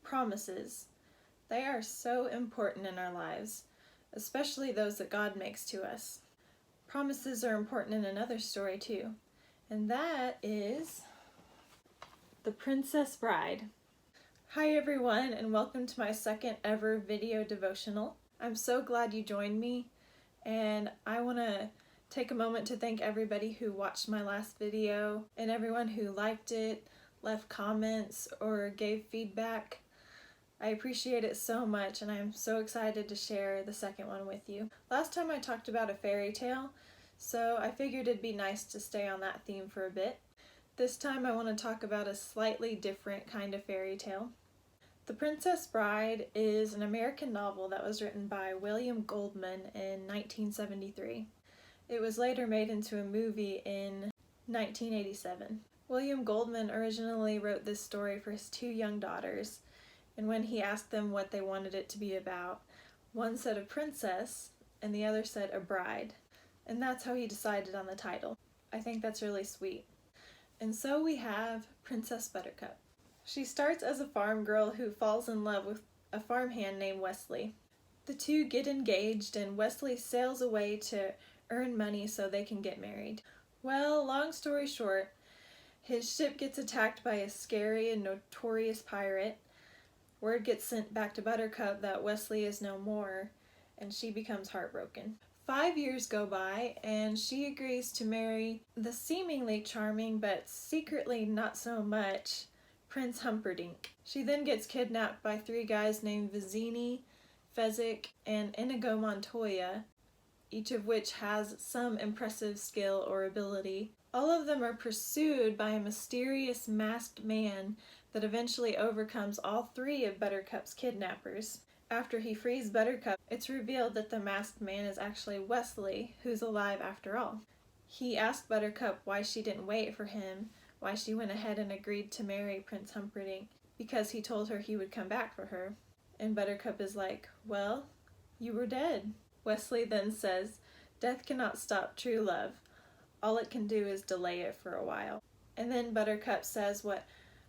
Promises. They are so important in our lives, especially those that God makes to us. Promises are important in another story too, and that is The Princess Bride. Hi everyone, and welcome to my second ever video devotional. I'm so glad you joined me, and I want to take a moment to thank everybody who watched my last video and everyone who liked it, left comments, or gave feedback. I appreciate it so much, and I'm so excited to share the second one with you. Last time I talked about a fairy tale, so I figured it'd be nice to stay on that theme for a bit. This time I want to talk about a slightly different kind of fairy tale. The Princess Bride is an American novel that was written by William Goldman in 1973. It was later made into a movie in 1987. William Goldman originally wrote this story for his two young daughters, and when he asked them what they wanted it to be about, one said a princess and the other said a bride, and that's how he decided on the title. I think that's really sweet. And so we have Princess Buttercup. She starts as a farm girl who falls in love with a farmhand named Wesley. The two get engaged, and Wesley sails away to earn money so they can get married. Well, long story short, his ship gets attacked by a scary and notorious pirate. Word gets sent back to Buttercup that Wesley is no more, and she becomes heartbroken. 5 years go by, and she agrees to marry the seemingly charming, but secretly not so much, Prince Humperdinck. She then gets kidnapped by three guys named Vizzini, Fezzik, and Inigo Montoya, each of which has some impressive skill or ability. All of them are pursued by a mysterious masked man that eventually overcomes all three of Buttercup's kidnappers. After he frees Buttercup, it's revealed that the masked man is actually Wesley, who's alive after all. He asked Buttercup why she didn't wait for him, why she went ahead and agreed to marry Prince Humperdinck, because he told her he would come back for her. And Buttercup is like, "Well, you were dead." Wesley then says, "Death cannot stop true love. All it can do is delay it for a while." And then Buttercup says what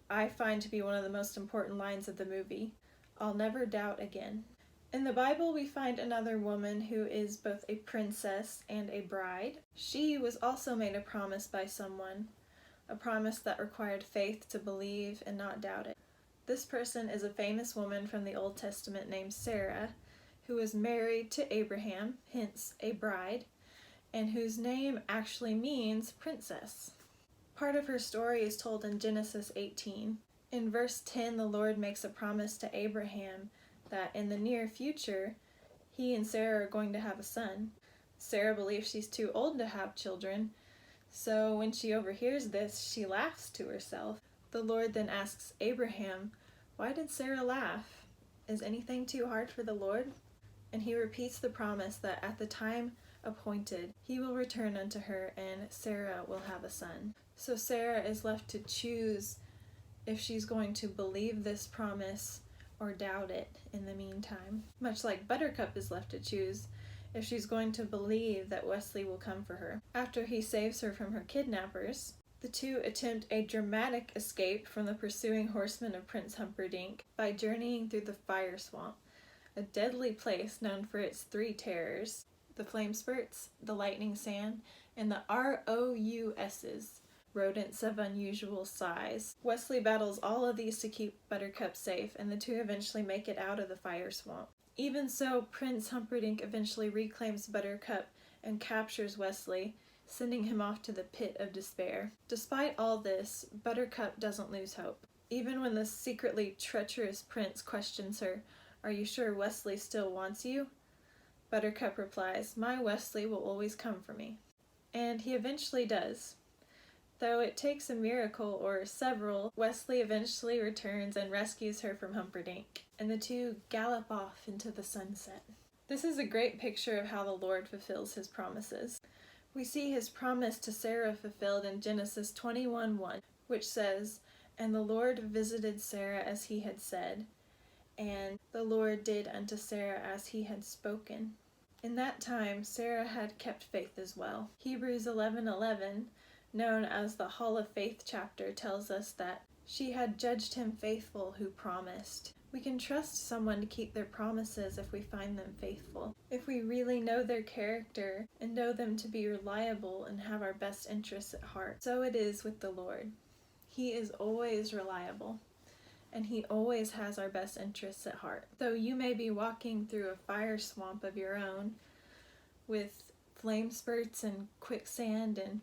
I find to be one of the most important lines of the movie, "I'll never doubt again." In the Bible, we find another woman who is both a princess and a bride. She was also made a promise by someone, a promise that required faith to believe and not doubt it. This person is a famous woman from the Old Testament named Sarah, who was married to Abraham, hence a bride, and whose name actually means princess. Part of her story is told in Genesis 18. In verse 10, the Lord makes a promise to Abraham that in the near future, he and Sarah are going to have a son. Sarah believes she's too old to have children, so when she overhears this, she laughs to herself. The Lord then asks Abraham, "Why did Sarah laugh? Is anything too hard for the Lord?" And he repeats the promise that at the time appointed, he will return unto her and Sarah will have a son. So Sarah is left to choose if she's going to believe this promise or doubt it in the meantime. Much like Buttercup is left to choose if she's going to believe that Wesley will come for her. After he saves her from her kidnappers, the two attempt a dramatic escape from the pursuing horsemen of Prince Humperdinck by journeying through the fire swamp, a deadly place known for its three terrors: the flame spurts, the lightning sand, and the ROUSs, rodents of unusual size. Wesley battles all of these to keep Buttercup safe, and the two eventually make it out of the fire swamp. Even so, Prince Humperdinck eventually reclaims Buttercup and captures Wesley, sending him off to the pit of despair. Despite all this, Buttercup doesn't lose hope. Even when the secretly treacherous prince questions her, "Are you sure Wesley still wants you?" Buttercup replies, "My Wesley will always come for me." And he eventually does. Though it takes a miracle or several, Wesley eventually returns and rescues her from Humperdinck, and the two gallop off into the sunset. This is a great picture of how the Lord fulfills his promises. We see his promise to Sarah fulfilled in Genesis 21:1, which says, "And the Lord visited Sarah as he had said, and the Lord did unto Sarah as he had spoken." In that time, Sarah had kept faith as well. Hebrews 11:11, known as the Hall of Faith chapter, tells us that she had judged him faithful who promised. We can trust someone to keep their promises if we find them faithful, if we really know their character and know them to be reliable and have our best interests at heart. So it is with the Lord. He is always reliable, and He always has our best interests at heart. Though you may be walking through a fire swamp of your own with flame spurts and quicksand and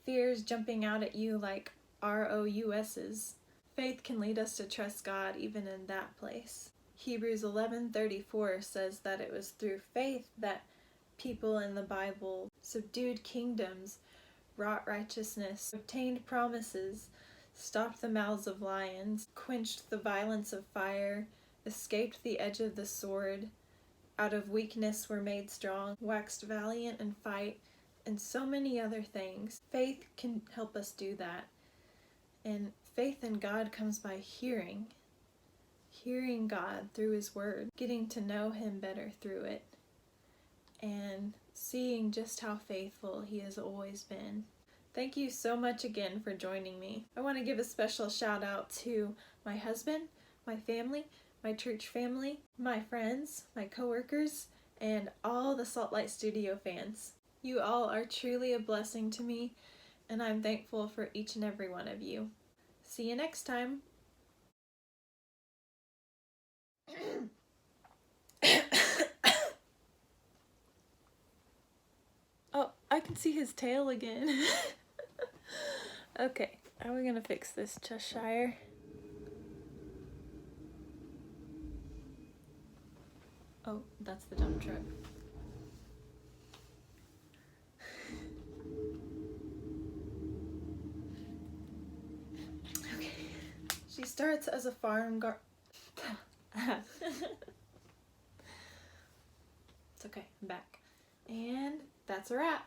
fears jumping out at you like ROUSs, faith can lead us to trust God even in that place. Hebrews 11:34 says that it was through faith that people in the Bible subdued kingdoms, wrought righteousness, obtained promises, stopped the mouths of lions, quenched the violence of fire, escaped the edge of the sword, out of weakness were made strong, waxed valiant in fight, and so many other things. Faith can help us do that. And faith in God comes by hearing God through His Word, getting to know Him better through it, and seeing just how faithful He has always been. Thank you so much again for joining me. I want to give a special shout out to my husband, my family, my church family, my friends, my coworkers, and all the SaltLight Studio fans. You all are truly a blessing to me, and I'm thankful for each and every one of you. See you next time. Oh, I can see his tail again. Okay, how are we gonna fix this, Cheshire? Oh, that's the dump truck. Okay. She starts as a farm It's okay, I'm back. And that's a wrap.